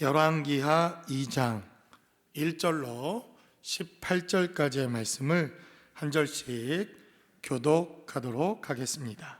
열왕기하 2장 1절로 18절까지의 말씀을 한 절씩 교독하도록 하겠습니다.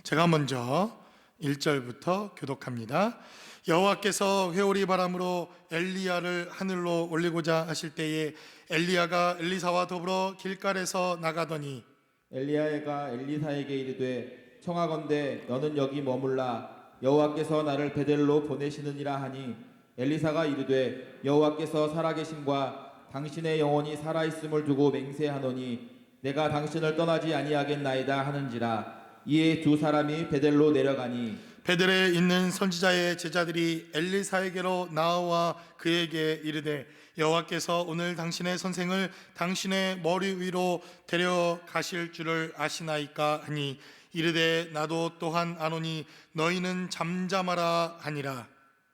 제가 먼저 1절부터 교독합니다. 여호와께서 회오리 바람으로 엘리야를 하늘로 올리고자 하실 때에 엘리야가 엘리사와 더불어 길갈에서 나가더니 엘리야가 엘리사에게 이르되 청하건대 너는 여기 머물라 여호와께서 나를 베델로 보내시느니라 하니 엘리사가 이르되 여호와께서 살아계심과 당신의 영혼이 살아있음을 두고 맹세하노니 내가 당신을 떠나지 아니하겠나이다 하는지라. 이에 두 사람이 베델로 내려가니 베델에 있는 선지자의 제자들이 엘리사에게로 나와 그에게 이르되 여호와께서 오늘 당신의 선생을 당신의 머리 위로 데려가실 줄을 아시나이까 하니 이르되 나도 또한 아노니 너희는 잠잠하라 하니라.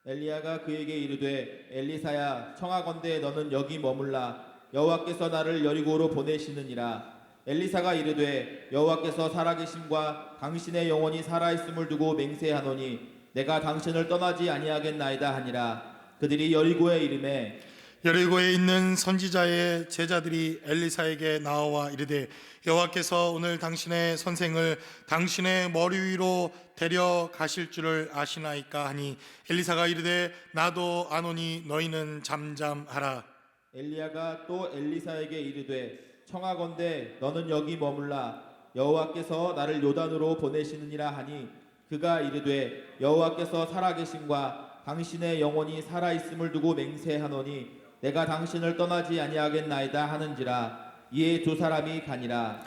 엘리야가 그에게 이르되 엘리사야 청하건대 너는 여기 머물라 여호와께서 나를 여리고로 보내시느니라. 엘리사가 이르되 여호와께서 살아계심과 당신의 영혼이 살아있음을 두고 맹세하노니 내가 당신을 떠나지 아니하겠나이다 하니라. 그들이 여리고에 이르매 여리고에 있는 선지자의 제자들이 엘리사에게 나와 이르되 여호와께서 오늘 당신의 선생을 당신의 머리 위로 데려가실 줄을 아시나이까 하니 엘리사가 이르되 나도 아노니 너희는 잠잠하라. 엘리야가 또 엘리사에게 이르되 청하건대 너는 여기 머물라 여호와께서 나를 요단으로 보내시느니라 하니 그가 이르되 여호와께서 살아계심과 당신의 영혼이 살아있음을 두고 맹세하노니 내가 당신을 떠나지 아니하겠나이다 하는지라. 이에 두 사람이 가니라.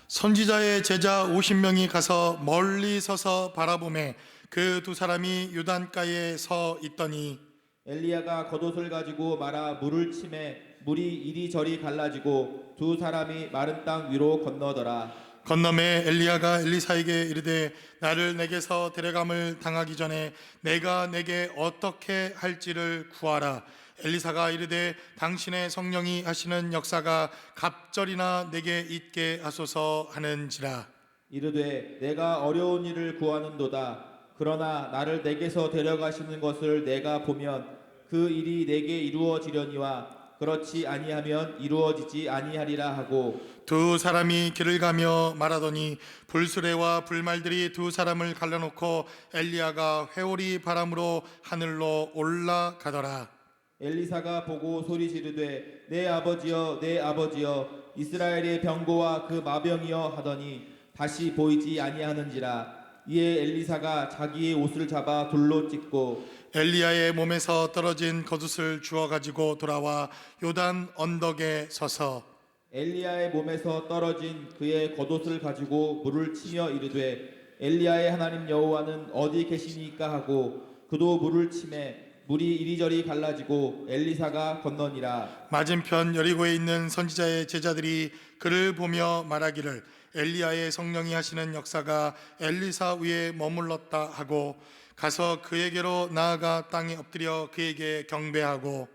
선지자의 제자 50명이 가서 멀리 서서 바라보매 그 두 사람이 요단가에 서 있더니 엘리야가 겉옷을 가지고 말아 물을 치매 물이 이리저리 갈라지고 두 사람이 마른 땅 위로 건너더라. 건너매 엘리야가 엘리사에게 이르되 나를 내게서 데려감을 당하기 전에 내가 내게 어떻게 할지를 구하라. 엘리사가 이르되 당신의 성령이 하시는 역사가 갑절이나 내게 있게 하소서 하는지라. 이르되 내가 어려운 일을 구하는도다. 그러나 나를 내게서 데려가시는 것을 내가 보면 그 일이 내게 이루어지려니와 그렇지 아니하면 이루어지지 아니하리라 하고 두 사람이 길을 가며 말하더니 불수레와 불말들이 두 사람을 갈라놓고 엘리야가 회오리 바람으로 하늘로 올라가더라. 엘리사가 보고 소리 지르되 내 아버지여 내 아버지여 이스라엘의 병거와 그 마병이여 하더니 다시 보이지 아니하는지라. 이에 엘리사가 자기의 옷을 잡아 돌로 찢고 엘리야의 몸에서 떨어진 겉옷을 주워 가지고 돌아와 요단 언덕에 서서 엘리야의 몸에서 떨어진 그의 겉옷을 가지고 물을 치며 이르되 엘리야의 하나님 여호와는 어디 계시니까 하고 그도 물을 치매 물이 이리저리 갈라지고 엘리사가 건너니라. 맞은편 여리고에 있는 선지자의 제자들이 그를 보며 말하기를 엘리야의 성령이 하시는 역사가 엘리사 위에 머물렀다 하고 가서 그에게로 나아가 땅에 엎드려 그에게 경배하고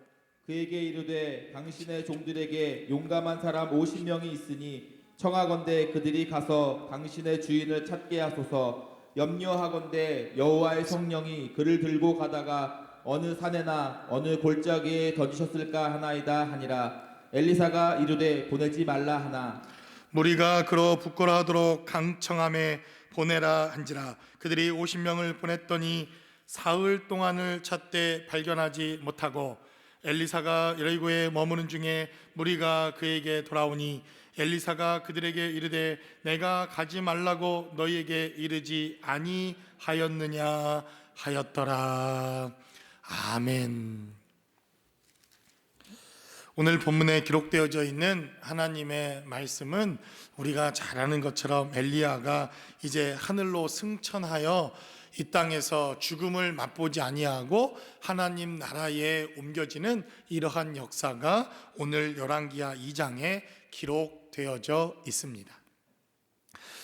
그에게 이르되 당신의 종들에게 용감한 사람 50명이 있으니 청하건대 그들이 가서 당신의 주인을 찾게 하소서. 염려하건대 여호와의 성령이 그를 들고 가다가 어느 산에나 어느 골짜기에 던지셨을까 하나이다 하니라. 엘리사가 이르되 보내지 말라 하나 무리가 그로 부끄러워하도록 강청함에 보내라 한지라. 그들이 50명을 보냈더니 사흘 동안을 찾되 발견하지 못하고 엘리사가 여리고에 머무는 중에 무리가 그에게 돌아오니 엘리사가 그들에게 이르되 내가 가지 말라고 너희에게 이르지 아니하였느냐 하였더라. 아멘. 오늘 본문에 기록되어져 있는 하나님의 말씀은 우리가 잘 아는 것처럼 엘리야가 이제 하늘로 승천하여 이 땅에서 죽음을 맛보지 아니하고 하나님 나라에 옮겨지는 이러한 역사가 오늘 열왕기하 2장에 기록되어져 있습니다.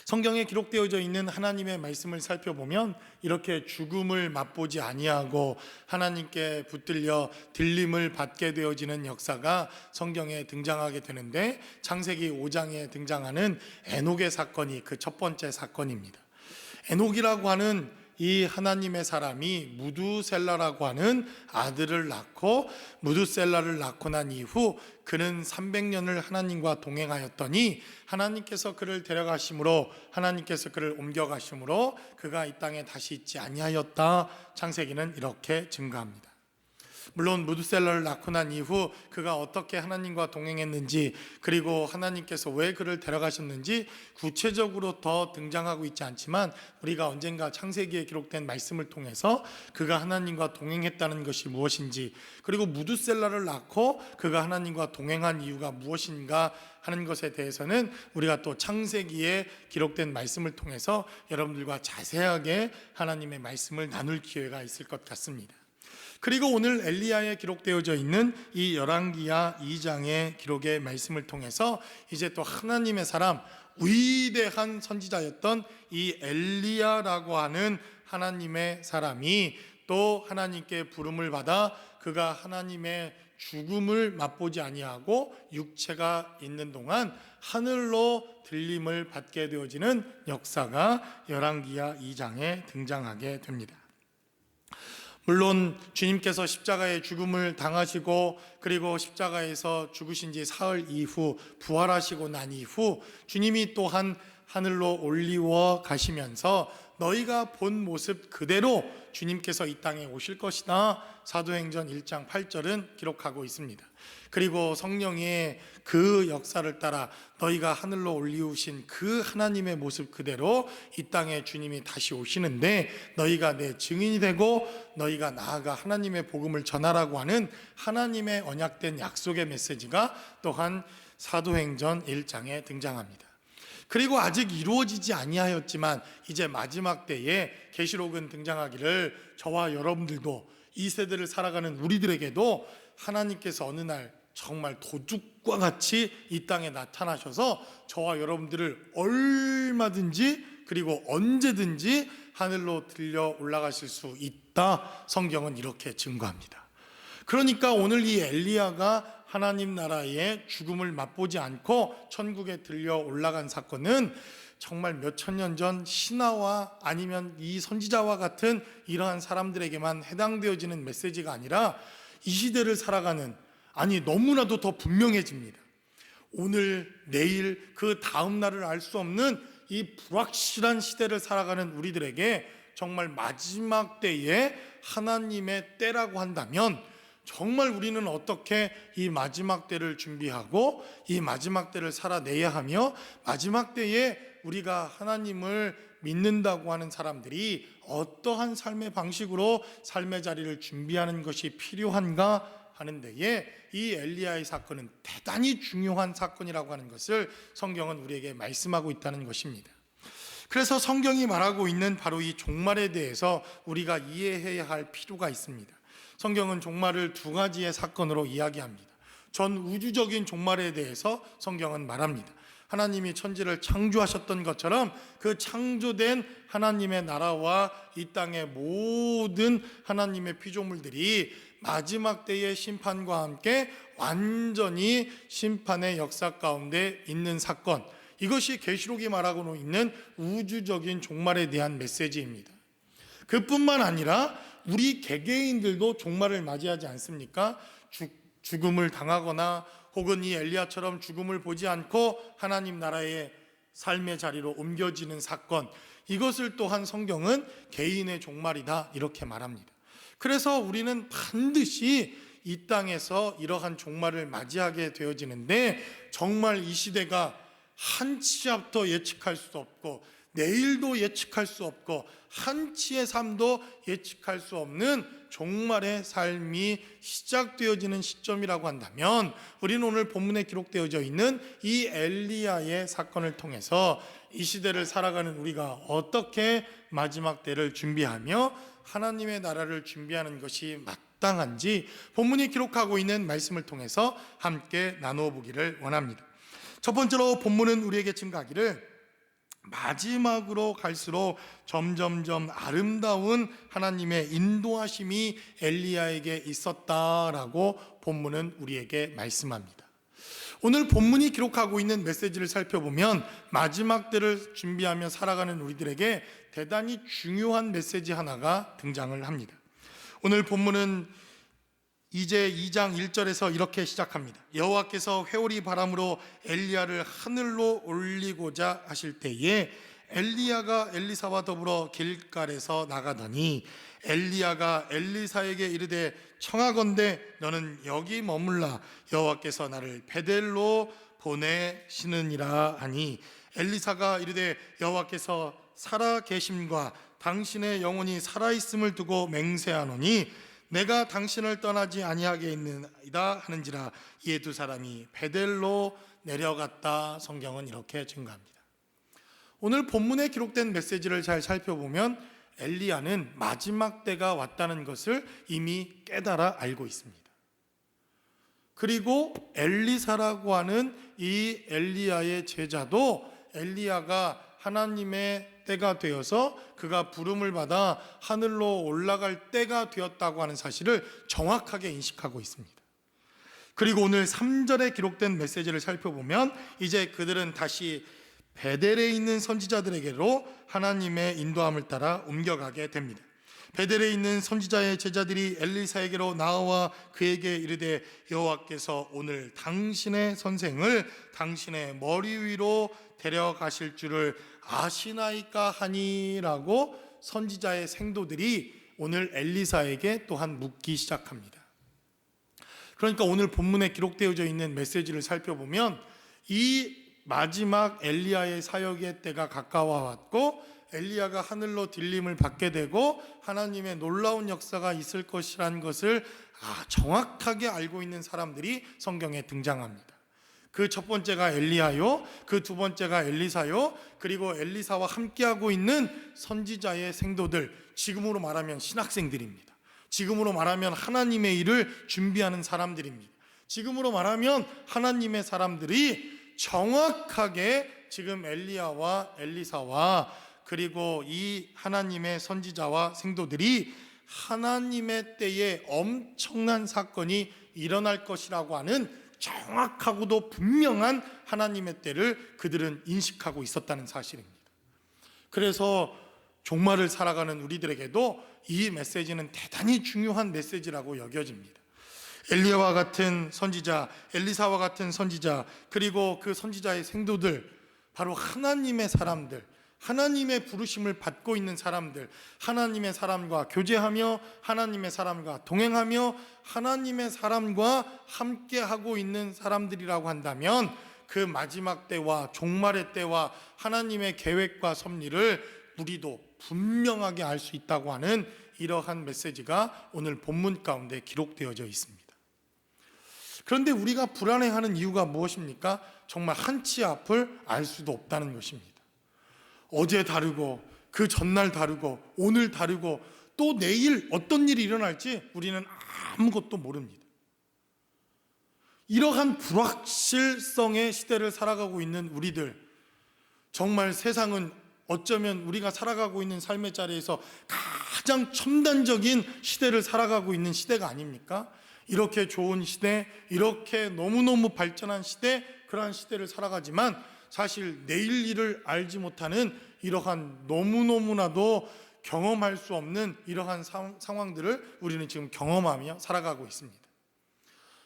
성경에 기록되어져 있는 하나님의 말씀을 살펴보면 이렇게 죽음을 맛보지 아니하고 하나님께 붙들려 들림을 받게 되어지는 역사가 성경에 등장하게 되는데 창세기 5장에 등장하는 에녹의 사건이 그 첫 번째 사건입니다. 에녹이라고 하는 이 하나님의 사람이 무두셀라라고 하는 아들을 낳고 무두셀라를 낳고 난 이후 그는 300년을 하나님과 동행하였더니 하나님께서 그를 데려가심으로 하나님께서 그를 옮겨가심으로 그가 이 땅에 다시 있지 아니하였다. 창세기는 이렇게 증거합니다. 물론 무두셀라를 낳고 난 이후 그가 어떻게 하나님과 동행했는지 그리고 하나님께서 왜 그를 데려가셨는지 구체적으로 더 등장하고 있지 않지만 우리가 언젠가 창세기에 기록된 말씀을 통해서 그가 하나님과 동행했다는 것이 무엇인지 그리고 무두셀라를 낳고 그가 하나님과 동행한 이유가 무엇인가 하는 것에 대해서는 우리가 또 창세기에 기록된 말씀을 통해서 여러분들과 자세하게 하나님의 말씀을 나눌 기회가 있을 것 같습니다. 그리고 오늘 엘리야에 기록되어져 있는 이 열왕기하 2장의 기록의 말씀을 통해서 이제 또 하나님의 사람 위대한 선지자였던 이 엘리야라고 하는 하나님의 사람이 또 하나님께 부름을 받아 그가 하나님의 죽음을 맛보지 아니하고 육체가 있는 동안 하늘로 들림을 받게 되어지는 역사가 열왕기하 2장에 등장하게 됩니다. 물론 주님께서 십자가의 죽음을 당하시고 그리고 십자가에서 죽으신 지 사흘 이후 부활하시고 난 이후 주님이 또한 하늘로 올리워 가시면서 너희가 본 모습 그대로 주님께서 이 땅에 오실 것이다. 사도행전 1장 8절은 기록하고 있습니다. 그리고 성령의 그 역사를 따라 너희가 하늘로 올리우신 그 하나님의 모습 그대로 이 땅에 주님이 다시 오시는데 너희가 내 증인이 되고 너희가 나아가 하나님의 복음을 전하라고 하는 하나님의 언약된 약속의 메시지가 또한 사도행전 1장에 등장합니다. 그리고 아직 이루어지지 아니하였지만 이제 마지막 때에 계시록은 등장하기를 저와 여러분들도 이 세대를 살아가는 우리들에게도 하나님께서 어느 날 정말 도둑과 같이 이 땅에 나타나셔서 저와 여러분들을 얼마든지 그리고 언제든지 하늘로 들려 올라가실 수 있다. 성경은 이렇게 증거합니다. 그러니까 오늘 이 엘리야가 하나님 나라의 죽음을 맛보지 않고 천국에 들려 올라간 사건은 정말 몇천 년 전 신하와 아니면 이 선지자와 같은 이러한 사람들에게만 해당되어지는 메시지가 아니라 이 시대를 살아가는 아니 너무나도 더 분명해집니다. 오늘 내일 그 다음 날을 알 수 없는 이 불확실한 시대를 살아가는 우리들에게 정말 마지막 때에 하나님의 때라고 한다면 정말 우리는 어떻게 이 마지막 때를 준비하고 이 마지막 때를 살아내야 하며 마지막 때에 우리가 하나님을 믿는다고 하는 사람들이 어떠한 삶의 방식으로 삶의 자리를 준비하는 것이 필요한가 하는 데에 이 엘리야의 사건은 대단히 중요한 사건이라고 하는 것을 성경은 우리에게 말씀하고 있다는 것입니다. 그래서 성경이 말하고 있는 바로 이 종말에 대해서 우리가 이해해야 할 필요가 있습니다. 성경은 종말을 두 가지의 사건으로 이야기합니다. 전 우주적인 종말에 대해서 성경은 말합니다. 하나님이 천지를 창조하셨던 것처럼 그 창조된 하나님의 나라와 이 땅의 모든 하나님의 피조물들이 마지막 때의 심판과 함께 완전히 심판의 역사 가운데 있는 사건, 이것이 계시록이 말하고 있는 우주적인 종말에 대한 메시지입니다. 그뿐만 아니라 우리 개개인들도 종말을 맞이하지 않습니까? 죽음을 당하거나 혹은 이 엘리야처럼 죽음을 보지 않고 하나님 나라의 삶의 자리로 옮겨지는 사건, 이것을 또한 성경은 개인의 종말이다 이렇게 말합니다. 그래서 우리는 반드시 이 땅에서 이러한 종말을 맞이하게 되어지는데 정말 이 시대가 한치 앞도 예측할 수 없고 내일도 예측할 수 없고 한치의 삶도 예측할 수 없는 종말의 삶이 시작되어지는 시점이라고 한다면 우리는 오늘 본문에 기록되어져 있는 이 엘리야의 사건을 통해서 이 시대를 살아가는 우리가 어떻게 마지막 때를 준비하며 하나님의 나라를 준비하는 것이 마땅한지 본문이 기록하고 있는 말씀을 통해서 함께 나누어 보기를 원합니다. 첫 번째로 본문은 우리에게 증가하기를 마지막으로 갈수록 점점점 아름다운 하나님의 인도하심이 엘리야에게 있었다라고 본문은 우리에게 말씀합니다. 오늘 본문이 기록하고 있는 메시지를 살펴보면 마지막 때를 준비하며 살아가는 우리들에게 대단히 중요한 메시지 하나가 등장을 합니다. 오늘 본문은 이제 2장 1절에서 이렇게 시작합니다. 여호와께서 회오리 바람으로 엘리야를 하늘로 올리고자 하실 때에 엘리야가 엘리사와 더불어 길갈에서 나가더니 엘리야가 엘리사에게 이르되 청하건대 너는 여기 머물라 여호와께서 나를 베델로 보내시느니라 하니 엘리사가 이르되 여호와께서 살아 계심과 당신의 영혼이 살아 있음을 두고 맹세하노니 내가 당신을 떠나지 아니하게 있느이다 하는지라. 이에 두 사람이 베델로 내려갔다. 성경은 이렇게 증가합니다. 오늘 본문에 기록된 메시지를 잘 살펴보면 엘리야는 마지막 때가 왔다는 것을 이미 깨달아 알고 있습니다. 그리고 엘리사라고 하는 이 엘리야의 제자도 엘리야가 하나님의 때가 되어서 그가 부름을 받아 하늘로 올라갈 때가 되었다고 하는 사실을 정확하게 인식하고 있습니다. 그리고 오늘 3절에 기록된 메시지를 살펴보면 이제 그들은 다시 베델에 있는 선지자들에게로 하나님의 인도함을 따라 옮겨가게 됩니다. 베델에 있는 선지자의 제자들이 엘리사에게로 나와 그에게 이르되 여호와께서 오늘 당신의 선생을 당신의 머리 위로 데려가실 줄을 아시나이까 하니라고 선지자의 생도들이 오늘 엘리사에게 또한 묻기 시작합니다. 그러니까 오늘 본문에 기록되어져 있는 메시지를 살펴보면 이 마지막 엘리야의 사역의 때가 가까워 왔고 엘리야가 하늘로 들림을 받게 되고 하나님의 놀라운 역사가 있을 것이라는 것을 정확하게 알고 있는 사람들이 성경에 등장합니다. 그 첫 번째가 엘리야요, 그 두 번째가 엘리사요, 그리고 엘리사와 함께하고 있는 선지자의 생도들, 지금으로 말하면 신학생들입니다. 지금으로 말하면 하나님의 일을 준비하는 사람들입니다. 지금으로 말하면 하나님의 사람들이 정확하게 지금 엘리야와 엘리사와 그리고 이 하나님의 선지자와 생도들이 하나님의 때에 엄청난 사건이 일어날 것이라고 하는 정확하고도 분명한 하나님의 때를 그들은 인식하고 있었다는 사실입니다. 그래서 종말을 살아가는 우리들에게도 이 메시지는 대단히 중요한 메시지라고 여겨집니다. 엘리야와 같은 선지자, 엘리사와 같은 선지자, 그리고 그 선지자의 생도들, 바로 하나님의 사람들, 하나님의 부르심을 받고 있는 사람들, 하나님의 사람과 교제하며 하나님의 사람과 동행하며 하나님의 사람과 함께하고 있는 사람들이라고 한다면 그 마지막 때와 종말의 때와 하나님의 계획과 섭리를 우리도 분명하게 알 수 있다고 하는 이러한 메시지가 오늘 본문 가운데 기록되어져 있습니다. 그런데 우리가 불안해하는 이유가 무엇입니까? 정말 한치 앞을 알 수도 없다는 것입니다. 어제 다르고 그 전날 다르고 오늘 다르고 또 내일 어떤 일이 일어날지 우리는 아무것도 모릅니다. 이러한 불확실성의 시대를 살아가고 있는 우리들, 정말 세상은 어쩌면 우리가 살아가고 있는 삶의 자리에서 가장 첨단적인 시대를 살아가고 있는 시대가 아닙니까? 이렇게 좋은 시대, 이렇게 너무너무 발전한 시대, 그러한 시대를 살아가지만 사실 내일 일을 알지 못하는 이러한 너무너무나도 경험할 수 없는 이러한 상황들을 우리는 지금 경험하며 살아가고 있습니다.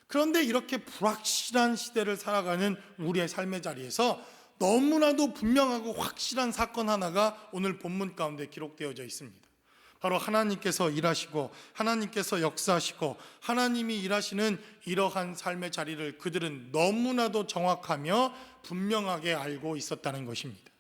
그런데 이렇게 불확실한 시대를 살아가는 우리의 삶의 자리에서 너무나도 분명하고 확실한 사건 하나가 오늘 본문 가운데 기록되어져 있습니다. 바로 하나님께서 일하시고 하나님께서 역사하시고 하나님이 일하시는 이러한 삶의 자리를 그들은 너무나도 정확하며 분명하게 알고 있었다는 것입니다.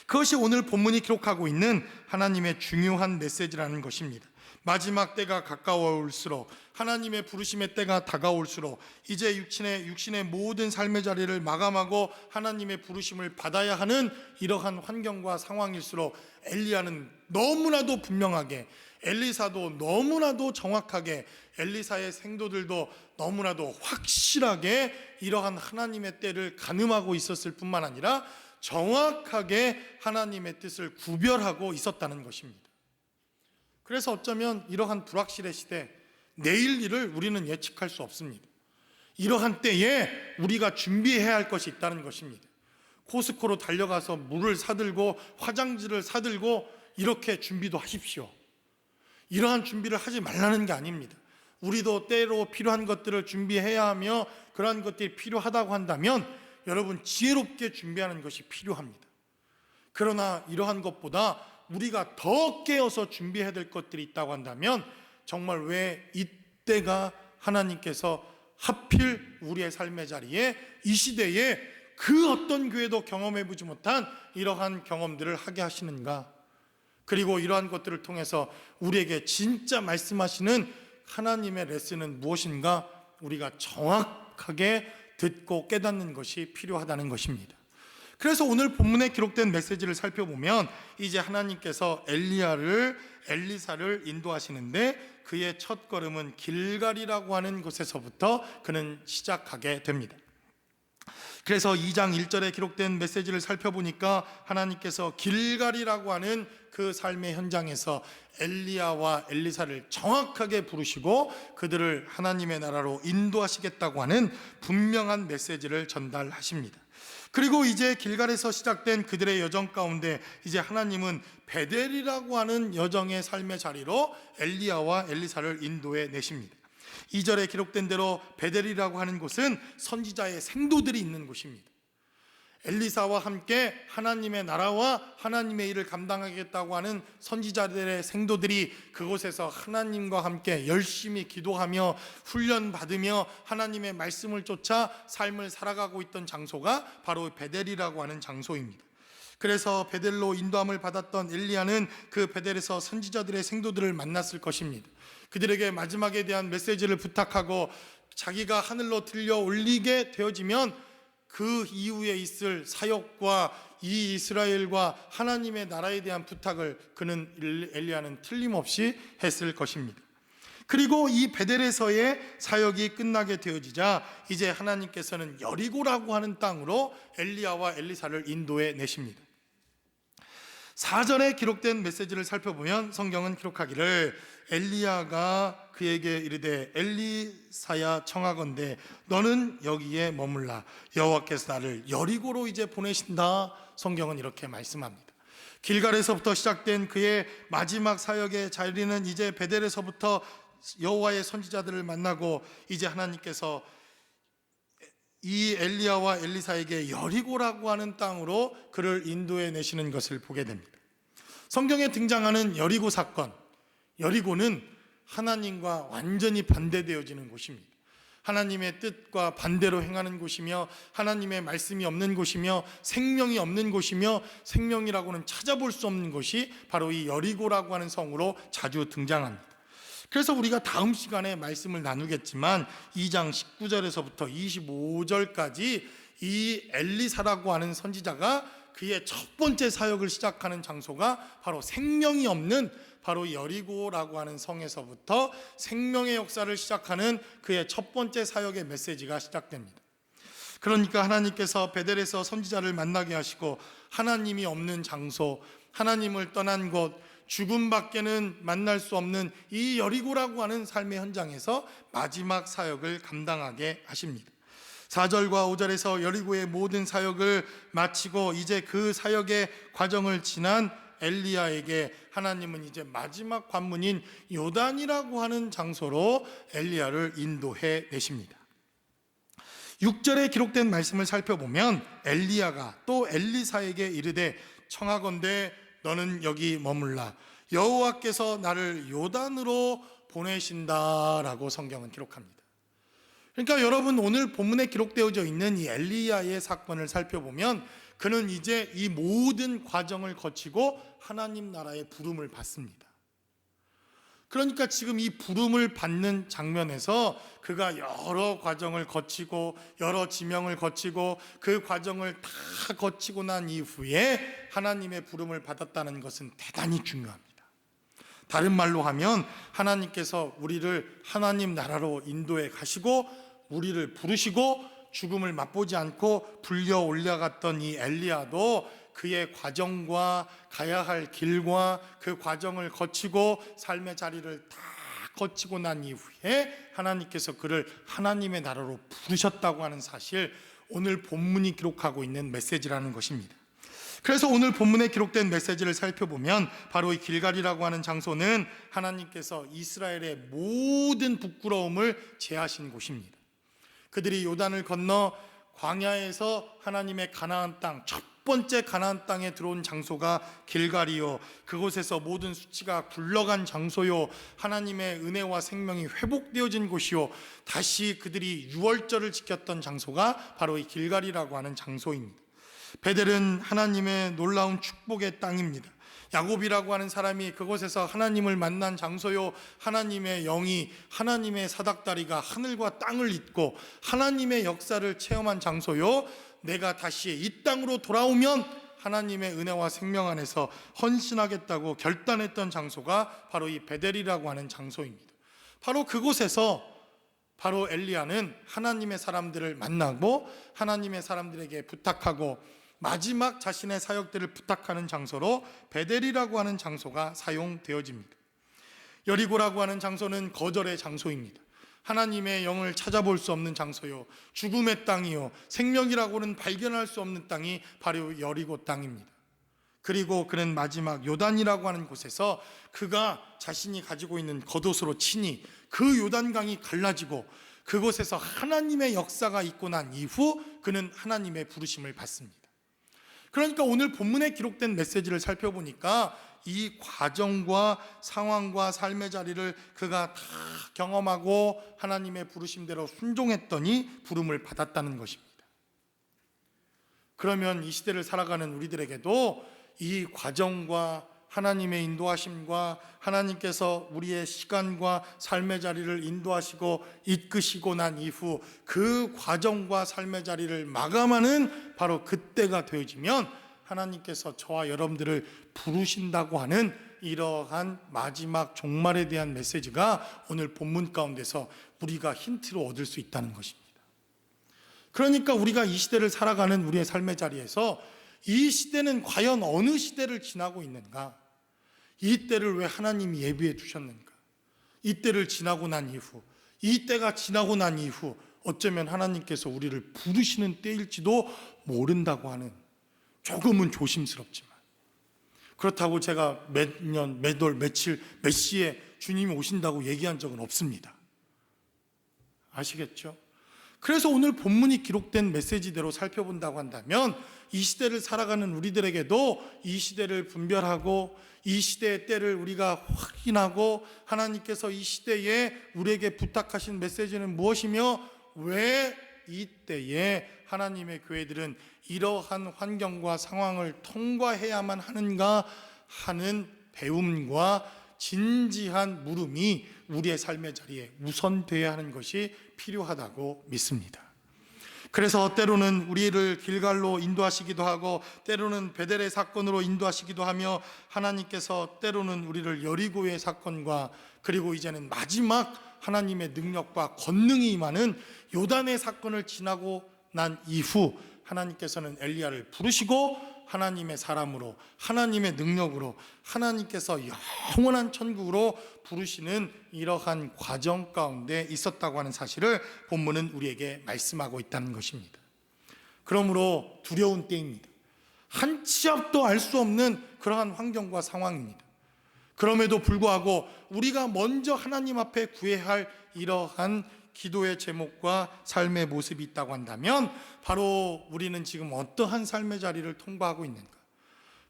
그것이 오늘 본문이 기록하고 있는 하나님의 중요한 메시지라는 것입니다. 마지막 때가 가까워올수록, 하나님의 부르심의 때가 다가올수록 이제 육신의 모든 삶의 자리를 마감하고 하나님의 부르심을 받아야 하는 이러한 환경과 상황일수록 엘리야는 너무나도 분명하게, 엘리사도 너무나도 정확하게, 엘리사의 생도들도 너무나도 확실하게 이러한 하나님의 때를 가늠하고 있었을 뿐만 아니라 정확하게 하나님의 뜻을 구별하고 있었다는 것입니다. 그래서 어쩌면 이러한 불확실의 시대, 내일 일을 우리는 예측할 수 없습니다. 이러한 때에 우리가 준비해야 할 것이 있다는 것입니다. 코스코로 달려가서 물을 사들고 화장지를 사들고 이렇게 준비도 하십시오. 이러한 준비를 하지 말라는 게 아닙니다. 우리도 때로 필요한 것들을 준비해야 하며 그러한 것들이 필요하다고 한다면 여러분 지혜롭게 준비하는 것이 필요합니다. 그러나 이러한 것보다 우리가 더 깨어서 준비해야 될 것들이 있다고 한다면 정말 왜 이때가 하나님께서 하필 우리의 삶의 자리에 이 시대에 그 어떤 교회도 경험해보지 못한 이러한 경험들을 하게 하시는가? 그리고 이러한 것들을 통해서 우리에게 진짜 말씀하시는 하나님의 레슨은 무엇인가? 우리가 정확하게 듣고 깨닫는 것이 필요하다는 것입니다. 그래서 오늘 본문에 기록된 메시지를 살펴보면 이제 하나님께서 엘리사를 인도하시는데 그의 첫 걸음은 길갈이라고 하는 곳에서부터 그는 시작하게 됩니다. 그래서 2장 1절에 기록된 메시지를 살펴보니까 하나님께서 길갈이라고 하는 그 삶의 현장에서 엘리야와 엘리사를 정확하게 부르시고 그들을 하나님의 나라로 인도하시겠다고 하는 분명한 메시지를 전달하십니다. 그리고 이제 길갈에서 시작된 그들의 여정 가운데 이제 하나님은 베델이라고 하는 여정의 삶의 자리로 엘리야와 엘리사를 인도해 내십니다. 2절에 기록된 대로 베델이라고 하는 곳은 선지자의 생도들이 있는 곳입니다. 엘리사와 함께 하나님의 나라와 하나님의 일을 감당하겠다고 하는 선지자들의 생도들이 그곳에서 하나님과 함께 열심히 기도하며 훈련받으며 하나님의 말씀을 쫓아 삶을 살아가고 있던 장소가 바로 베델이라고 하는 장소입니다. 그래서 베델로 인도함을 받았던 엘리야는 그 베델에서 선지자들의 생도들을 만났을 것입니다. 그들에게 마지막에 대한 메시지를 부탁하고 자기가 하늘로 들려 올리게 되어지면 그 이후에 있을 사역과 이 이스라엘과 하나님의 나라에 대한 부탁을 그는 엘리야는 틀림없이 했을 것입니다. 그리고 이 베델에서의 사역이 끝나게 되어지자 이제 하나님께서는 여리고라고 하는 땅으로 엘리야와 엘리사를 인도해 내십니다. 4절에 기록된 메시지를 살펴보면 성경은 기록하기를 엘리야가 그에게 이르되 엘리사야 청하건대 너는 여기에 머물라 여호와께서 나를 여리고로 이제 보내신다. 성경은 이렇게 말씀합니다. 길갈에서부터 시작된 그의 마지막 사역의 자리는 이제 베델에서부터 여호와의 선지자들을 만나고 이제 하나님께서 이 엘리야와 엘리사에게 여리고라고 하는 땅으로 그를 인도해 내시는 것을 보게 됩니다. 성경에 등장하는 여리고 사건, 여리고는 하나님과 완전히 반대되어지는 곳입니다. 하나님의 뜻과 반대로 행하는 곳이며 하나님의 말씀이 없는 곳이며 생명이 없는 곳이며 생명이라고는 찾아볼 수 없는 곳이 바로 이 여리고라고 하는 성으로 자주 등장합니다. 그래서 우리가 다음 시간에 말씀을 나누겠지만 2장 19절에서부터 25절까지 이 엘리사라고 하는 선지자가 그의 첫 번째 사역을 시작하는 장소가 바로 생명이 없는 바로 여리고라고 하는 성에서부터 생명의 역사를 시작하는 그의 첫 번째 사역의 메시지가 시작됩니다. 그러니까 하나님께서 베델에서 선지자를 만나게 하시고 하나님이 없는 장소, 하나님을 떠난 곳, 죽음밖에는 만날 수 없는 이 여리고라고 하는 삶의 현장에서 마지막 사역을 감당하게 하십니다. 4절과 5절에서 여리고의 모든 사역을 마치고 이제 그 사역의 과정을 지난 엘리야에게 하나님은 이제 마지막 관문인 요단이라고 하는 장소로 엘리야를 인도해 내십니다. 6절에 기록된 말씀을 살펴보면 엘리야가 또 엘리사에게 이르되 청하건대 너는 여기 머물라 여호와께서 나를 요단으로 보내신다라고 성경은 기록합니다. 그러니까 여러분 오늘 본문에 기록되어져 있는 이 엘리야의 사건을 살펴보면 그는 이제 이 모든 과정을 거치고 하나님 나라의 부름을 받습니다. 그러니까 지금 이 부름을 받는 장면에서 그가 여러 과정을 거치고 여러 지명을 거치고 그 과정을 다 거치고 난 이후에 하나님의 부름을 받았다는 것은 대단히 중요합니다. 다른 말로 하면 하나님께서 우리를 하나님 나라로 인도해 가시고 우리를 부르시고 죽음을 맛보지 않고 불려 올라갔던 이 엘리야도 그의 과정과 가야 할 길과 그 과정을 거치고 삶의 자리를 다 거치고 난 이후에 하나님께서 그를 하나님의 나라로 부르셨다고 하는 사실, 오늘 본문이 기록하고 있는 메시지라는 것입니다. 그래서 오늘 본문에 기록된 메시지를 살펴보면 바로 이 길갈이라고 하는 장소는 하나님께서 이스라엘의 모든 부끄러움을 제하신 곳입니다. 그들이 요단을 건너 광야에서 하나님의 가나안 땅, 첫 번째 가나안 땅에 들어온 장소가 길갈이요, 그곳에서 모든 수치가 굴러간 장소요, 하나님의 은혜와 생명이 회복되어진 곳이요, 다시 그들이 유월절을 지켰던 장소가 바로 이 길갈이라고 하는 장소입니다. 베델은 하나님의 놀라운 축복의 땅입니다. 야곱이라고 하는 사람이 그곳에서 하나님을 만난 장소요, 하나님의 영이, 하나님의 사닥다리가 하늘과 땅을 잇고 하나님의 역사를 체험한 장소요, 내가 다시 이 땅으로 돌아오면 하나님의 은혜와 생명 안에서 헌신하겠다고 결단했던 장소가 바로 이 베델이라고 하는 장소입니다. 바로 그곳에서 바로 엘리야는 하나님의 사람들을 만나고 하나님의 사람들에게 부탁하고 마지막 자신의 사역들을 부탁하는 장소로 베델이라고 하는 장소가 사용되어집니다. 여리고라고 하는 장소는 거절의 장소입니다. 하나님의 영을 찾아볼 수 없는 장소요, 죽음의 땅이요, 생명이라고는 발견할 수 없는 땅이 바로 여리고 땅입니다. 그리고 그는 마지막 요단이라고 하는 곳에서 그가 자신이 가지고 있는 겉옷으로 치니 그 요단강이 갈라지고 그곳에서 하나님의 역사가 있고 난 이후 그는 하나님의 부르심을 받습니다. 그러니까 오늘 본문에 기록된 메시지를 살펴보니까 이 과정과 상황과 삶의 자리를 그가 다 경험하고 하나님의 부르심대로 순종했더니 부름을 받았다는 것입니다. 그러면 이 시대를 살아가는 우리들에게도 이 과정과 하나님의 인도하심과 하나님께서 우리의 시간과 삶의 자리를 인도하시고 이끄시고 난 이후 그 과정과 삶의 자리를 마감하는 바로 그때가 되어지면 하나님께서 저와 여러분들을 부르신다고 하는 이러한 마지막 종말에 대한 메시지가 오늘 본문 가운데서 우리가 힌트로 얻을 수 있다는 것입니다. 그러니까 우리가 이 시대를 살아가는 우리의 삶의 자리에서 이 시대는 과연 어느 시대를 지나고 있는가? 이 때를 왜 하나님이 예비해 두셨는가? 이 때를 지나고 난 이후, 이 때가 지나고 난 이후 어쩌면 하나님께서 우리를 부르시는 때일지도 모른다고 하는, 조금은 조심스럽지만, 그렇다고 제가 몇 년, 몇 월, 며칠, 몇 시에 주님이 오신다고 얘기한 적은 없습니다. 아시겠죠? 그래서 오늘 본문이 기록된 메시지대로 살펴본다고 한다면 이 시대를 살아가는 우리들에게도 이 시대를 분별하고 이 시대의 때를 우리가 확인하고 하나님께서 이 시대에 우리에게 부탁하신 메시지는 무엇이며 왜 이 때에 하나님의 교회들은 이러한 환경과 상황을 통과해야만 하는가 하는 배움과 진지한 물음이 우리의 삶의 자리에 우선되어야 하는 것이 필요하다고 믿습니다. 그래서 때로는 우리를 길갈로 인도하시기도 하고 때로는 베델의 사건으로 인도하시기도 하며 하나님께서 때로는 우리를 여리고의 사건과 그리고 이제는 마지막 하나님의 능력과 권능이 임하는 요단의 사건을 지나고 난 이후 하나님께서는 엘리야를 부르시고 하나님의 사람으로 하나님의 능력으로 하나님께서 영원한 천국으로 부르시는 이러한 과정 가운데 있었다고 하는 사실을 본문은 우리에게 말씀하고 있다는 것입니다. 그러므로 두려운 때입니다. 한 치 앞도 알 수 없는 그러한 환경과 상황입니다. 그럼에도 불구하고 우리가 먼저 하나님 앞에 구해야 할 이러한 기도의 제목과 삶의 모습이 있다고 한다면 바로 우리는 지금 어떠한 삶의 자리를 통과하고 있는가,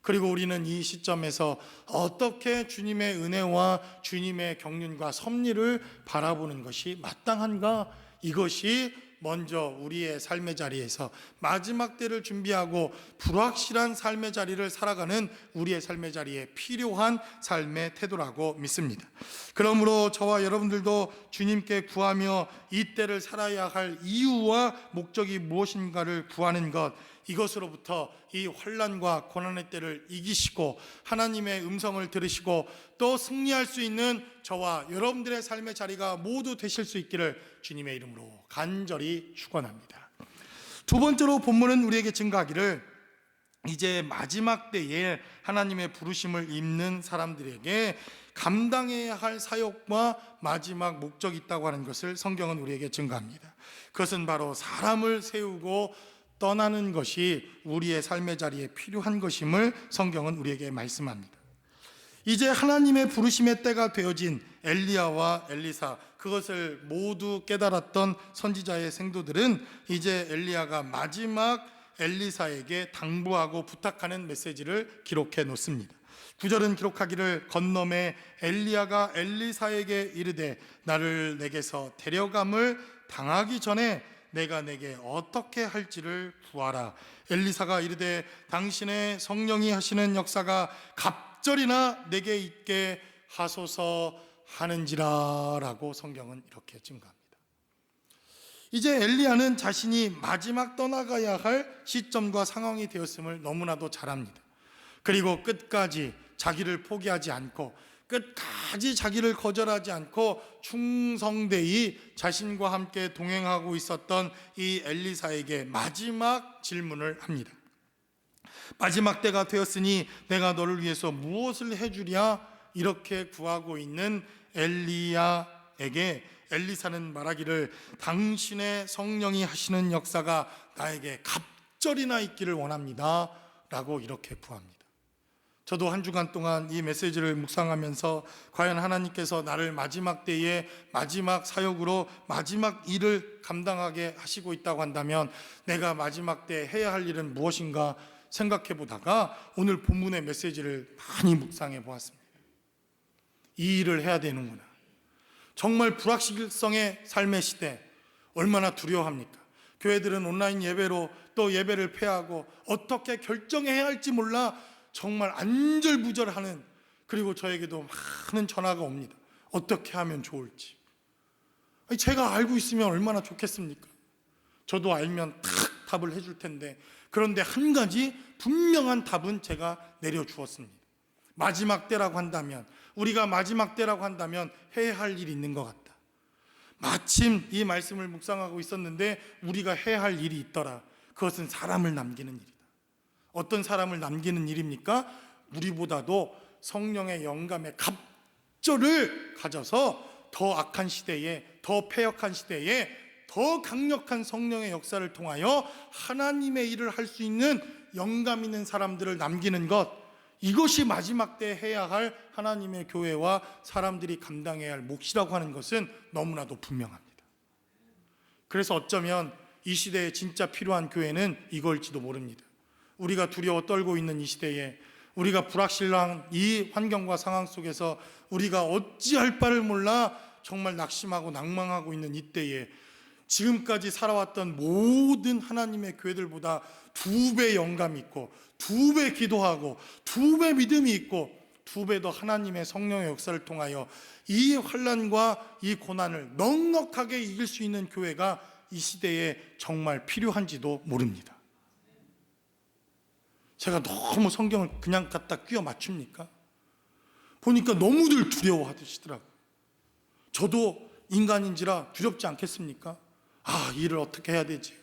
그리고 우리는 이 시점에서 어떻게 주님의 은혜와 주님의 경륜과 섭리를 바라보는 것이 마땅한가, 이것이 먼저 우리의 삶의 자리에서 마지막 때를 준비하고 불확실한 삶의 자리를 살아가는 우리의 삶의 자리에 필요한 삶의 태도라고 믿습니다. 그러므로 저와 여러분들도 주님께 구하며 이 때를 살아야 할 이유와 목적이 무엇인가를 구하는 것, 이것으로부터 이 환난과 고난의 때를 이기시고 하나님의 음성을 들으시고 또 승리할 수 있는 저와 여러분들의 삶의 자리가 모두 되실 수 있기를 주님의 이름으로 간절히 축원합니다. 두 번째로 본문은 우리에게 증가하기를 이제 마지막 때에 하나님의 부르심을 입는 사람들에게 감당해야 할 사역과 마지막 목적이 있다고 하는 것을 성경은 우리에게 증거합니다. 그것은 바로 사람을 세우고 떠나는 것이 우리의 삶의 자리에 필요한 것임을 성경은 우리에게 말씀합니다. 이제 하나님의 부르심의 때가 되어진 엘리야와 엘리사, 그것을 모두 깨달았던 선지자의 생도들은 이제 엘리야가 마지막 엘리사에게 당부하고 부탁하는 메시지를 기록해 놓습니다. 9절은 기록하기를 건너매 엘리야가 엘리사에게 이르되 나를 내게서 데려감을 당하기 전에 내가 내게 어떻게 할지를 구하라. 엘리사가 이르되 당신의 성령이 하시는 역사가 갑절이나 내게 있게 하소서 하는지라 라고 성경은 이렇게 증거합니다. 이제 엘리야는 자신이 마지막 떠나가야 할 시점과 상황이 되었음을 너무나도 잘 압니다. 그리고 끝까지 자기를 포기하지 않고 끝까지 자기를 거절하지 않고 충성되이 자신과 함께 동행하고 있었던 이 엘리사에게 마지막 질문을 합니다. 마지막 때가 되었으니 내가 너를 위해서 무엇을 해주랴? 이렇게 구하고 있는 엘리야에게 엘리사는 말하기를 당신의 성령이 하시는 역사가 나에게 갑절이나 있기를 원합니다 라고 이렇게 구합니다. 저도 한 주간 동안 이 메시지를 묵상하면서 과연 하나님께서 나를 마지막 때에 마지막 사역으로 마지막 일을 감당하게 하시고 있다고 한다면 내가 마지막 때 해야 할 일은 무엇인가 생각해 보다가 오늘 본문의 메시지를 많이 묵상해 보았습니다. 이 일을 해야 되는구나. 정말 불확실성의 삶의 시대, 얼마나 두려워합니까? 교회들은 온라인 예배로 또 예배를 폐하고 어떻게 결정해야 할지 몰라 정말 안절부절하는, 그리고 저에게도 많은 전화가 옵니다. 어떻게 하면 좋을지. 제가 알고 있으면 얼마나 좋겠습니까? 저도 알면 탁 답을 해줄 텐데, 그런데 한 가지 분명한 답은 제가 내려주었습니다. 마지막 때라고 한다면, 우리가 마지막 때라고 한다면 해야 할 일이 있는 것 같다. 마침 이 말씀을 묵상하고 있었는데 우리가 해야 할 일이 있더라. 그것은 사람을 남기는 일이다. 어떤 사람을 남기는 일입니까? 우리보다도 성령의 영감의 갑절을 가져서 더 악한 시대에, 더 패역한 시대에 더 강력한 성령의 역사를 통하여 하나님의 일을 할 수 있는 영감 있는 사람들을 남기는 것, 이것이 마지막 때 해야 할 하나님의 교회와 사람들이 감당해야 할 몫이라고 하는 것은 너무나도 분명합니다. 그래서 어쩌면 이 시대에 진짜 필요한 교회는 이걸지도 모릅니다. 우리가 두려워 떨고 있는 이 시대에, 우리가 불확실한 이 환경과 상황 속에서 우리가 어찌할 바를 몰라 정말 낙심하고 낭망하고 있는 이때에 지금까지 살아왔던 모든 하나님의 교회들보다 2배 영감이 있고 2배 기도하고 2배 믿음이 있고 2배 더 하나님의 성령의 역사를 통하여 이 환난과 이 고난을 넉넉하게 이길 수 있는 교회가 이 시대에 정말 필요한지도 모릅니다. 제가 너무 성경을 그냥 갖다 끼워 맞춥니까? 보니까 너무들 두려워하시더라고요. 저도 인간인지라 두렵지 않겠습니까? 이 일을 어떻게 해야 되지?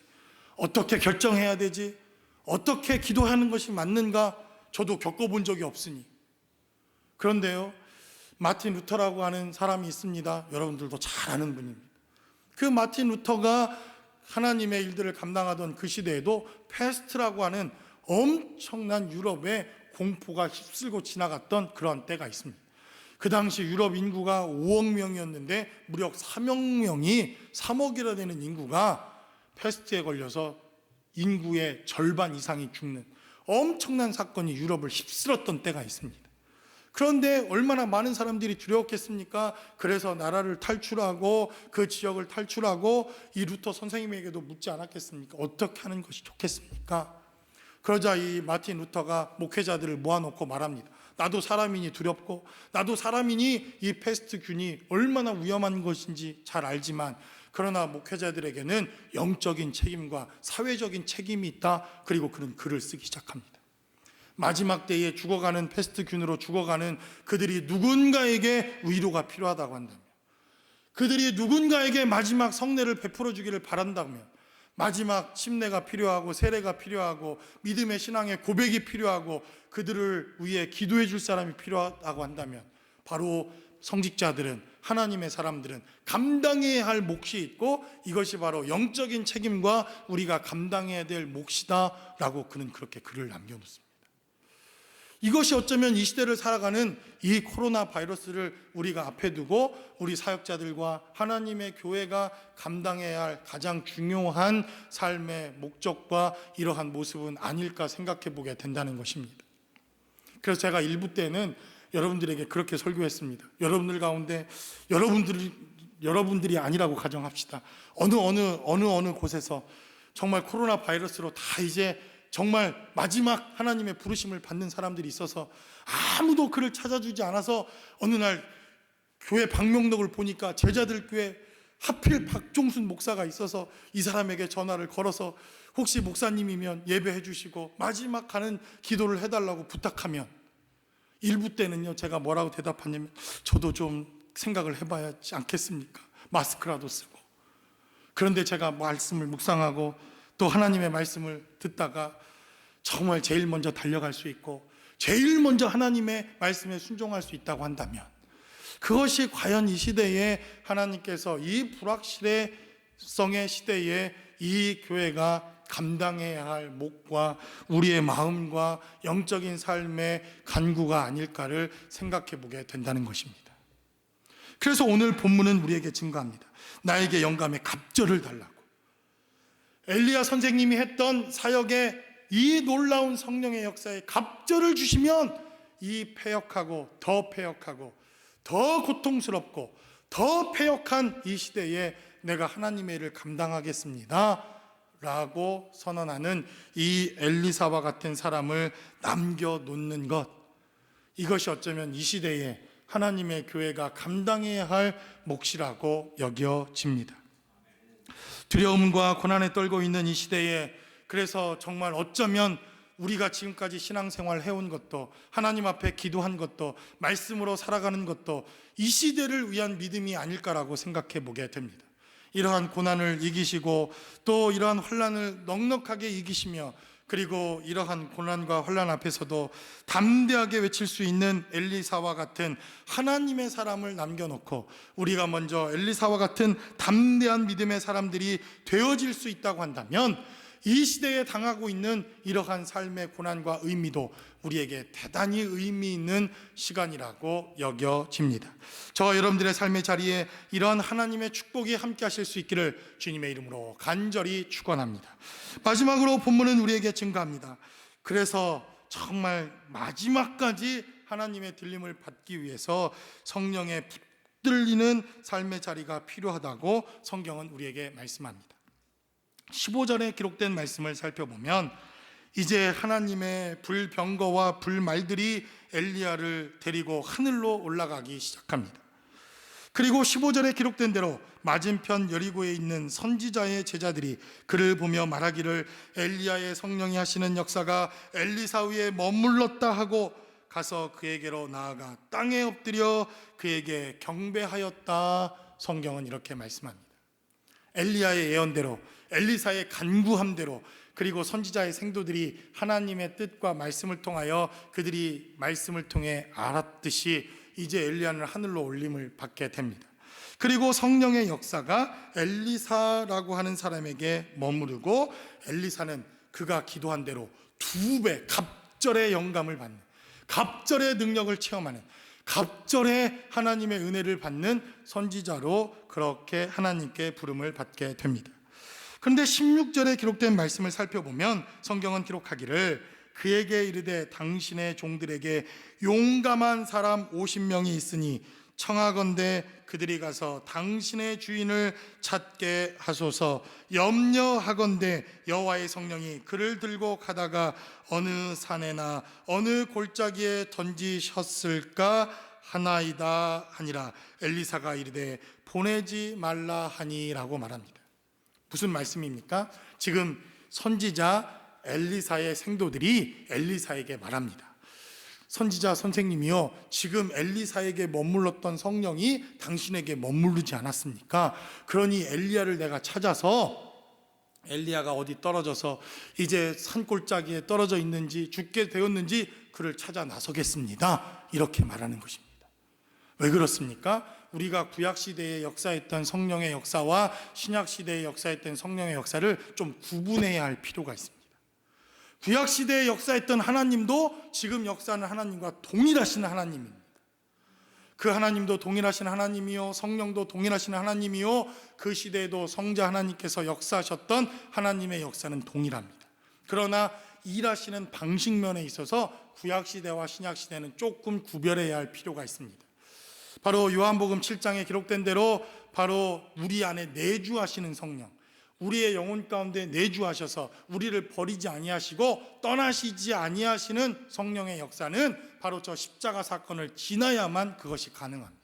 어떻게 결정해야 되지? 어떻게 기도하는 것이 맞는가? 저도 겪어본 적이 없으니. 그런데요, 마틴 루터라고 하는 사람이 있습니다. 여러분들도 잘 아는 분입니다. 그 마틴 루터가 하나님의 일들을 감당하던 그 시대에도 패스트라고 하는 엄청난 유럽의 공포가 휩쓸고 지나갔던 그런 때가 있습니다. 그 당시 유럽 인구가 5억 명이었는데 무려 3억이나 되는 인구가 패스트에 걸려서 인구의 절반 이상이 죽는 엄청난 사건이 유럽을 휩쓸었던 때가 있습니다. 그런데 얼마나 많은 사람들이 두려웠겠습니까? 그래서 나라를 탈출하고 그 지역을 탈출하고 이 루터 선생님에게도 묻지 않았겠습니까? 어떻게 하는 것이 좋겠습니까? 그러자 이 마틴 루터가 목회자들을 모아놓고 말합니다. 나도 사람이니 두렵고 나도 사람이니 이 패스트균이 얼마나 위험한 것인지 잘 알지만, 그러나 목회자들에게는 영적인 책임과 사회적인 책임이 있다. 그리고 그는 글을 쓰기 시작합니다. 마지막 때에 죽어가는 패스트균으로 죽어가는 그들이 누군가에게 위로가 필요하다고 한다면, 그들이 누군가에게 마지막 성례를 베풀어 주기를 바란다면, 마지막 침례가 필요하고 세례가 필요하고 믿음의 신앙의 고백이 필요하고 그들을 위해 기도해 줄 사람이 필요하다고 한다면 바로 성직자들은, 하나님의 사람들은 감당해야 할 몫이 있고 이것이 바로 영적인 책임과 우리가 감당해야 될 몫이다 라고 그는 그렇게 글을 남겨놓습니다. 이것이 어쩌면 이 시대를 살아가는 이 코로나 바이러스를 우리가 앞에 두고 우리 사역자들과 하나님의 교회가 감당해야 할 가장 중요한 삶의 목적과 이러한 모습은 아닐까 생각해 보게 된다는 것입니다. 그래서 제가 일부 때는 여러분들에게 그렇게 설교했습니다. 여러분들 가운데 여러분들이 아니라고 가정합시다. 어느 곳에서 정말 코로나 바이러스로 다 이제 정말 마지막 하나님의 부르심을 받는 사람들이 있어서 아무도 그를 찾아주지 않아서 어느 날 교회 방명록을 보니까 제자들 교회 하필 박종순 목사가 있어서 이 사람에게 전화를 걸어서 혹시 목사님이면 예배해 주시고 마지막 가는 기도를 해달라고 부탁하면, 일부 때는요 제가 뭐라고 대답하냐면 저도 좀 생각을 해봐야 하지 않겠습니까? 마스크라도 쓰고. 그런데 제가 말씀을 묵상하고 또 하나님의 말씀을 듣다가 정말 제일 먼저 달려갈 수 있고 제일 먼저 하나님의 말씀에 순종할 수 있다고 한다면, 그것이 과연 이 시대에 하나님께서 이 불확실성의 시대에 이 교회가 감당해야 할 몫과 우리의 마음과 영적인 삶의 간구가 아닐까를 생각해 보게 된다는 것입니다. 그래서 오늘 본문은 우리에게 증거합니다. 나에게 영감의 갑절을 달라고. 엘리야 선생님이 했던 사역에 이 놀라운 성령의 역사에 갑절을 주시면 이 패역하고 더 고통스럽고 더 패역한 이 시대에 내가 하나님의 일을 감당하겠습니다 라고 선언하는 이 엘리사와 같은 사람을 남겨놓는 것, 이것이 어쩌면 이 시대에 하나님의 교회가 감당해야 할 몫이라고 여겨집니다. 두려움과 고난에 떨고 있는 이 시대에, 그래서 정말 어쩌면 우리가 지금까지 신앙생활 해온 것도, 하나님 앞에 기도한 것도, 말씀으로 살아가는 것도 이 시대를 위한 믿음이 아닐까라고 생각해 보게 됩니다. 이러한 고난을 이기시고 또 이러한 환난을 넉넉하게 이기시며, 그리고 이러한 고난과 환난 앞에서도 담대하게 외칠 수 있는 엘리사와 같은 하나님의 사람을 남겨놓고 우리가 먼저 엘리사와 같은 담대한 믿음의 사람들이 되어질 수 있다고 한다면, 이 시대에 당하고 있는 이러한 삶의 고난과 의미도 우리에게 대단히 의미 있는 시간이라고 여겨집니다. 저와 여러분들의 삶의 자리에 이러한 하나님의 축복이 함께 하실 수 있기를 주님의 이름으로 간절히 축원합니다. 마지막으로 본문은 우리에게 증거합니다. 그래서 정말 마지막까지 하나님의 들림을 받기 위해서 성령의 붙들리는 삶의 자리가 필요하다고 성경은 우리에게 말씀합니다. 15절에 기록된 말씀을 살펴보면 이제 하나님의 불병거와 불말들이 엘리야를 데리고 하늘로 올라가기 시작합니다. 그리고 15절에 기록된 대로 맞은편 여리고에 있는 선지자의 제자들이 그를 보며 말하기를 엘리야의 성령이 하시는 역사가 엘리사 위에 머물렀다 하고 가서 그에게로 나아가 땅에 엎드려 그에게 경배하였다. 성경은 이렇게 말씀합니다. 엘리야의 예언대로, 엘리사의 간구함대로, 그리고 선지자의 생도들이 하나님의 뜻과 말씀을 통하여 그들이 말씀을 통해 알았듯이 이제 엘리야는 하늘로 올림을 받게 됩니다. 그리고 성령의 역사가 엘리사라고 하는 사람에게 머무르고 엘리사는 그가 기도한 대로 2배 갑절의 영감을 받는, 갑절의 능력을 체험하는, 갑절의 하나님의 은혜를 받는 선지자로 그렇게 하나님께 부름을 받게 됩니다. 그런데 16절에 기록된 말씀을 살펴보면 성경은 기록하기를 그에게 이르되 당신의 종들에게 용감한 사람 50명이 있으니 청하건대 그들이 가서 당신의 주인을 찾게 하소서. 염려하건대 여호와의 성령이 그를 들고 가다가 어느 산에나 어느 골짜기에 던지셨을까 하나이다 하니라. 엘리사가 이르되 보내지 말라 하니라고 말합니다. 무슨 말씀입니까? 지금 선지자 엘리사의 생도들이 엘리사에게 말합니다. 선지자 선생님이요, 지금 엘리사에게 머물렀던 성령이 당신에게 머무르지 않았습니까? 그러니 엘리야를 내가 찾아서 엘리야가 어디 떨어져서 이제 산골짜기에 떨어져 있는지 죽게 되었는지 그를 찾아 나서겠습니다. 이렇게 말하는 것입니다. 왜 그렇습니까? 우리가 구약시대에 역사했던 성령의 역사와 신약시대에 역사했던 성령의 역사를 좀 구분해야 할 필요가 있습니다. 구약시대에 역사했던 하나님도 지금 역사하는 하나님과 동일하신 하나님입니다. 그 하나님도 동일하신 하나님이요, 성령도 동일하신 하나님이요, 그 시대에도 성자 하나님께서 역사하셨던 하나님의 역사는 동일합니다. 그러나 일하시는 방식면에 있어서 구약시대와 신약시대는 조금 구별해야 할 필요가 있습니다. 바로 요한복음 7장에 기록된 대로 바로 우리 안에 내주하시는 성령, 우리의 영혼 가운데 내주하셔서 우리를 버리지 아니하시고 떠나시지 아니하시는 성령의 역사는 바로 저 십자가 사건을 지나야만 그것이 가능합니다.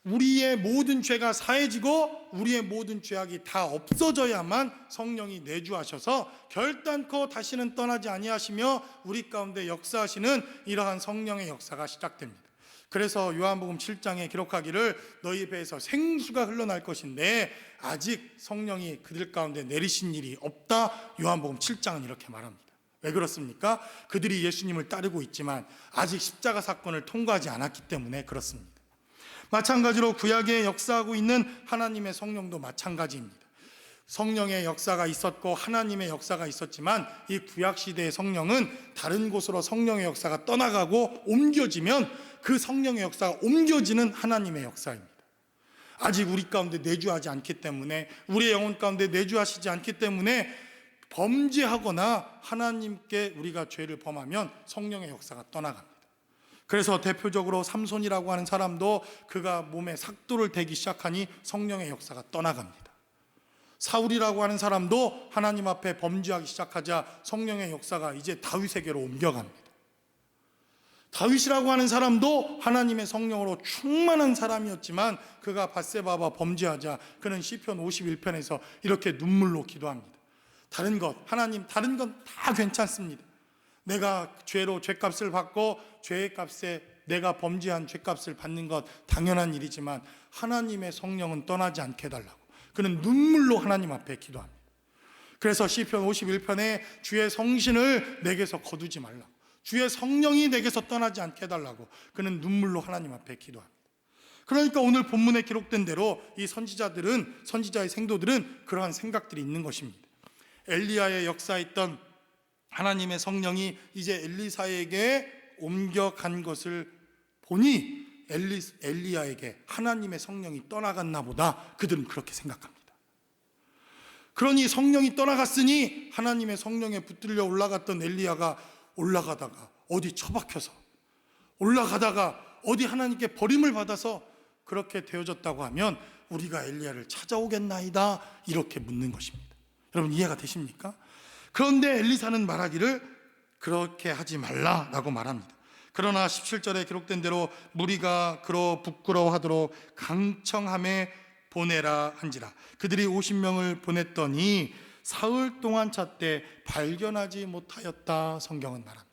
우리의 모든 죄가 사해지고 우리의 모든 죄악이 다 없어져야만 성령이 내주하셔서 결단코 다시는 떠나지 아니하시며 우리 가운데 역사하시는 이러한 성령의 역사가 시작됩니다. 그래서 요한복음 7장에 기록하기를 너희 배에서 생수가 흘러날 것인데 아직 성령이 그들 가운데 내리신 일이 없다. 요한복음 7장은 이렇게 말합니다. 왜 그렇습니까? 그들이 예수님을 따르고 있지만 아직 십자가 사건을 통과하지 않았기 때문에 그렇습니다. 마찬가지로 구약에 역사하고 있는 하나님의 성령도 마찬가지입니다. 성령의 역사가 있었고 하나님의 역사가 있었지만 이 구약시대의 성령은 다른 곳으로 성령의 역사가 떠나가고 옮겨지면 그 성령의 역사가 옮겨지는 하나님의 역사입니다. 아직 우리 가운데 내주하지 않기 때문에, 우리의 영혼 가운데 내주하시지 않기 때문에 범죄하거나 하나님께 우리가 죄를 범하면 성령의 역사가 떠나갑니다. 그래서 대표적으로 삼손이라고 하는 사람도 그가 몸에 삭도를 대기 시작하니 성령의 역사가 떠나갑니다. 사울이라고 하는 사람도 하나님 앞에 범죄하기 시작하자 성령의 역사가 이제 다윗에게로 옮겨갑니다. 다윗이라고 하는 사람도 하나님의 성령으로 충만한 사람이었지만 그가 밧세바와 범죄하자 그는 시편 51편에서 이렇게 눈물로 기도합니다. 다른 것, 하나님 다른 건 다 괜찮습니다. 내가 죄로 죄값을 받고 죄의 값에 내가 범죄한 죄값을 받는 것 당연한 일이지만 하나님의 성령은 떠나지 않게 해달라고 그는 눈물로 하나님 앞에 기도합니다. 그래서 시편 51편에 주의 성신을 내게서 거두지 말라, 주의 성령이 내게서 떠나지 않게 해달라고 그는 눈물로 하나님 앞에 기도합니다. 그러니까 오늘 본문에 기록된 대로 이 선지자의 생도들은 그러한 생각들이 있는 것입니다. 엘리야의 역사했던 하나님의 성령이 이제 엘리사에게 옮겨간 것을 보니 엘리야에게 하나님의 성령이 떠나갔나 보다, 그들은 그렇게 생각합니다. 그러니 성령이 떠나갔으니 하나님의 성령에 붙들려 올라갔던 엘리야가 올라가다가 어디 처박혀서, 올라가다가 어디 하나님께 버림을 받아서 그렇게 되어졌다고 하면 우리가 엘리야를 찾아오겠나이다, 이렇게 묻는 것입니다. 여러분 이해가 되십니까? 그런데 엘리사는 말하기를 그렇게 하지 말라라고 말합니다. 그러나 17절에 기록된 대로 무리가 그로 부끄러워하도록 강청함에 보내라 한지라. 그들이 50명을 보냈더니 사흘 동안 찾되 발견하지 못하였다, 성경은 말합니다.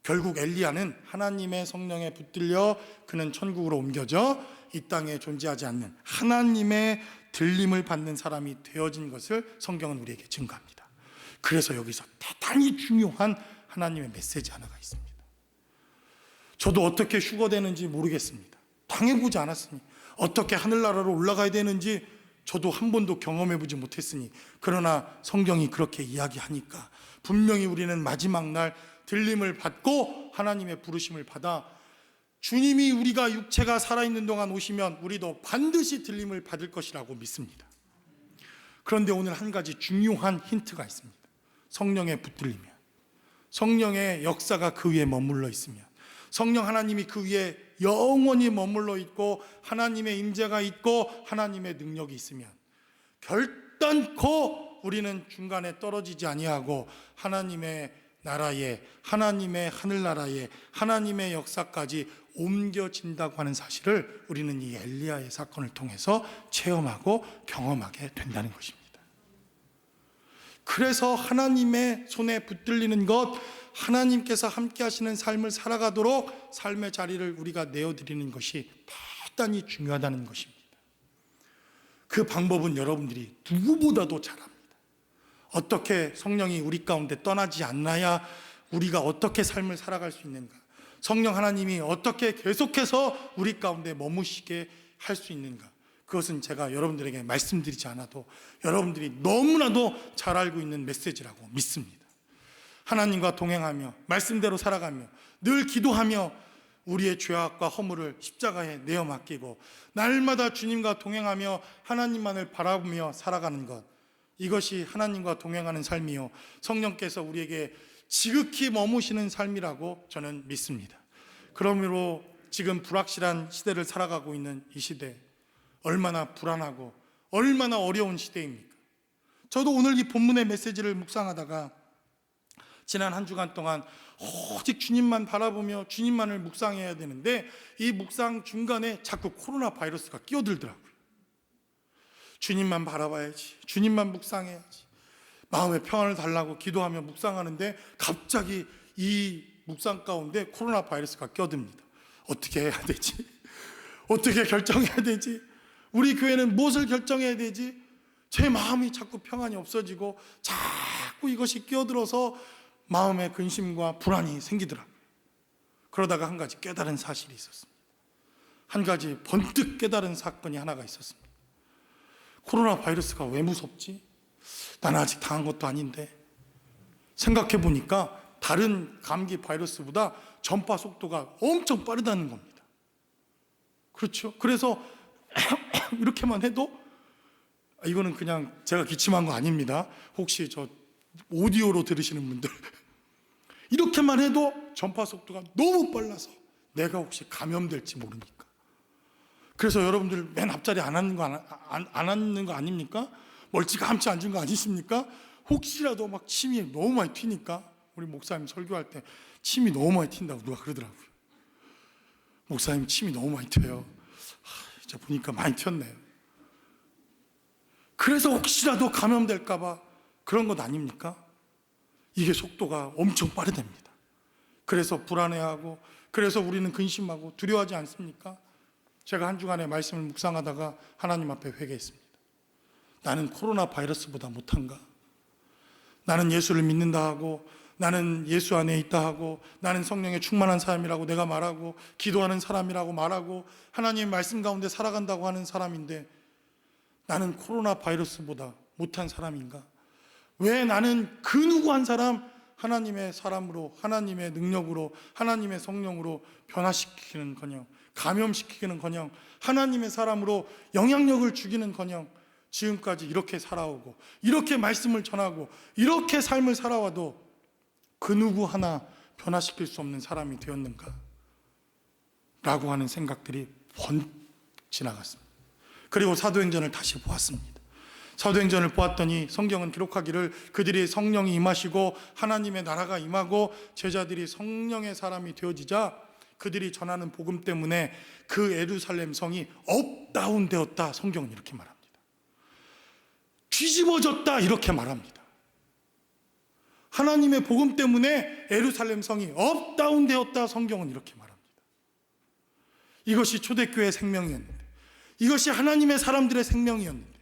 결국 엘리야는 하나님의 성령에 붙들려 그는 천국으로 옮겨져 이 땅에 존재하지 않는 하나님의 들림을 받는 사람이 되어진 것을 성경은 우리에게 증거합니다. 그래서 여기서 대단히 중요한 하나님의 메시지 하나가 있습니다. 저도 어떻게 휴거되는지 모르겠습니다. 당해보지 않았으니, 어떻게 하늘나라로 올라가야 되는지 저도 한 번도 경험해보지 못했으니, 그러나 성경이 그렇게 이야기하니까 분명히 우리는 마지막 날 들림을 받고 하나님의 부르심을 받아 주님이 우리가 육체가 살아있는 동안 오시면 우리도 반드시 들림을 받을 것이라고 믿습니다. 그런데 오늘 한 가지 중요한 힌트가 있습니다. 성령에 붙들리면, 성령의 역사가 그 위에 머물러 있으면, 성령 하나님이 그 위에 영원히 머물러 있고 하나님의 임재가 있고 하나님의 능력이 있으면 결단코 우리는 중간에 떨어지지 아니하고 하나님의 나라에, 하나님의 하늘나라에, 하나님의 역사까지 옮겨진다고 하는 사실을 우리는 이 엘리야의 사건을 통해서 체험하고 경험하게 된다는 것입니다. 그래서 하나님의 손에 붙들리는 것, 하나님께서 함께 하시는 삶을 살아가도록 삶의 자리를 우리가 내어드리는 것이 대단히 중요하다는 것입니다. 그 방법은 여러분들이 누구보다도 잘 압니다. 어떻게 성령이 우리 가운데 떠나지 않나야 우리가 어떻게 삶을 살아갈 수 있는가, 성령 하나님이 어떻게 계속해서 우리 가운데 머무시게 할 수 있는가, 그것은 제가 여러분들에게 말씀드리지 않아도 여러분들이 너무나도 잘 알고 있는 메시지라고 믿습니다. 하나님과 동행하며 말씀대로 살아가며 늘 기도하며 우리의 죄악과 허물을 십자가에 내어 맡기고 날마다 주님과 동행하며 하나님만을 바라보며 살아가는 것, 이것이 하나님과 동행하는 삶이요 성령께서 우리에게 지극히 머무시는 삶이라고 저는 믿습니다. 그러므로 지금 불확실한 시대를 살아가고 있는 이 시대, 얼마나 불안하고 얼마나 어려운 시대입니까? 저도 오늘 이 본문의 메시지를 묵상하다가 지난 한 주간 동안 오직 주님만 바라보며 주님만을 묵상해야 되는데 이 묵상 중간에 자꾸 코로나 바이러스가 끼어들더라고요. 주님만 바라봐야지, 주님만 묵상해야지, 마음의 평안을 달라고 기도하며 묵상하는데 갑자기 이 묵상 가운데 코로나 바이러스가 끼어듭니다. 어떻게 해야 되지? 어떻게 결정해야 되지? 우리 교회는 무엇을 결정해야 되지? 제 마음이 자꾸 평안이 없어지고 자꾸 이것이 끼어들어서 마음의 근심과 불안이 생기더라고요. 그러다가 한 가지 깨달은 사실이 있었습니다. 한 가지 번뜩 깨달은 사건이 하나가 있었습니다. 코로나 바이러스가 왜 무섭지? 나는 아직 당한 것도 아닌데. 생각해 보니까 다른 감기 바이러스보다 전파 속도가 엄청 빠르다는 겁니다. 그렇죠? 그래서 이렇게만 해도, 이거는 그냥 제가 기침한 거 아닙니다. 혹시 저 오디오로 들으시는 분들, 이렇게만 해도 전파 속도가 너무 빨라서 내가 혹시 감염될지 모르니까. 그래서 여러분들 맨 앞자리 안 앉는 거 아닙니까? 멀찌감치 앉은 거 아니십니까? 혹시라도 막 침이 너무 많이 튀니까, 우리 목사님 설교할 때 침이 너무 많이 튄다고 누가 그러더라고요. 목사님 침이 너무 많이 튀어요. 이제 보니까 많이 튀었네요. 그래서 혹시라도 감염될까 봐 그런 것 아닙니까? 이게 속도가 엄청 빠르답니다. 그래서 불안해하고, 그래서 우리는 근심하고 두려워하지 않습니까? 제가 한 주간의 말씀을 묵상하다가 하나님 앞에 회개했습니다. 나는 코로나 바이러스보다 못한가? 나는 예수를 믿는다 하고, 나는 예수 안에 있다 하고, 나는 성령에 충만한 사람이라고 내가 말하고, 기도하는 사람이라고 말하고, 하나님의 말씀 가운데 살아간다고 하는 사람인데, 나는 코로나 바이러스보다 못한 사람인가? 왜 나는 그 누구 한 사람 하나님의 사람으로, 하나님의 능력으로, 하나님의 성령으로 변화시키기는커녕, 감염시키기는커녕, 하나님의 사람으로 영향력을 주기는커녕 지금까지 이렇게 살아오고, 이렇게 말씀을 전하고, 이렇게 삶을 살아와도 그 누구 하나 변화시킬 수 없는 사람이 되었는가? 라고 하는 생각들이 번뜩 지나갔습니다. 그리고 사도행전을 다시 보았습니다. 사도행전을 보았더니 성경은 기록하기를 그들이 성령이 임하시고 하나님의 나라가 임하고 제자들이 성령의 사람이 되어지자 그들이 전하는 복음 때문에 그 예루살렘 성이 업다운 되었다. 성경은 이렇게 말합니다. 뒤집어졌다, 이렇게 말합니다. 하나님의 복음 때문에 예루살렘 성이 업다운 되었다. 성경은 이렇게 말합니다. 이것이 초대교회의 생명이었는데, 이것이 하나님의 사람들의 생명이었는데,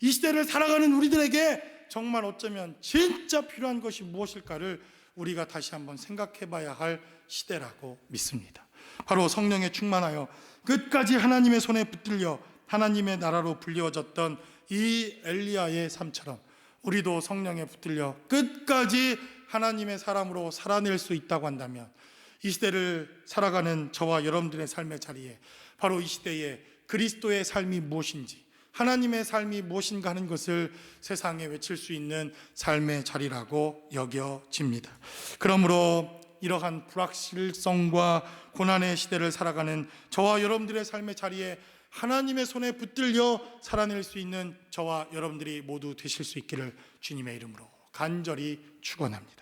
이 시대를 살아가는 우리들에게 정말 어쩌면 진짜 필요한 것이 무엇일까를 우리가 다시 한번 생각해 봐야 할 시대라고 믿습니다. 바로 성령에 충만하여 끝까지 하나님의 손에 붙들려 하나님의 나라로 불리워졌던 이 엘리야의 삶처럼 우리도 성령에 붙들려 끝까지 하나님의 사람으로 살아낼 수 있다고 한다면, 이 시대를 살아가는 저와 여러분들의 삶의 자리에 바로 이 시대에 그리스도의 삶이 무엇인지, 하나님의 삶이 무엇인가 하는 것을 세상에 외칠 수 있는 삶의 자리라고 여겨집니다. 그러므로 이러한 불확실성과 고난의 시대를 살아가는 저와 여러분들의 삶의 자리에 하나님의 손에 붙들려 살아낼 수 있는 저와 여러분들이 모두 되실 수 있기를 주님의 이름으로 간절히 축원합니다.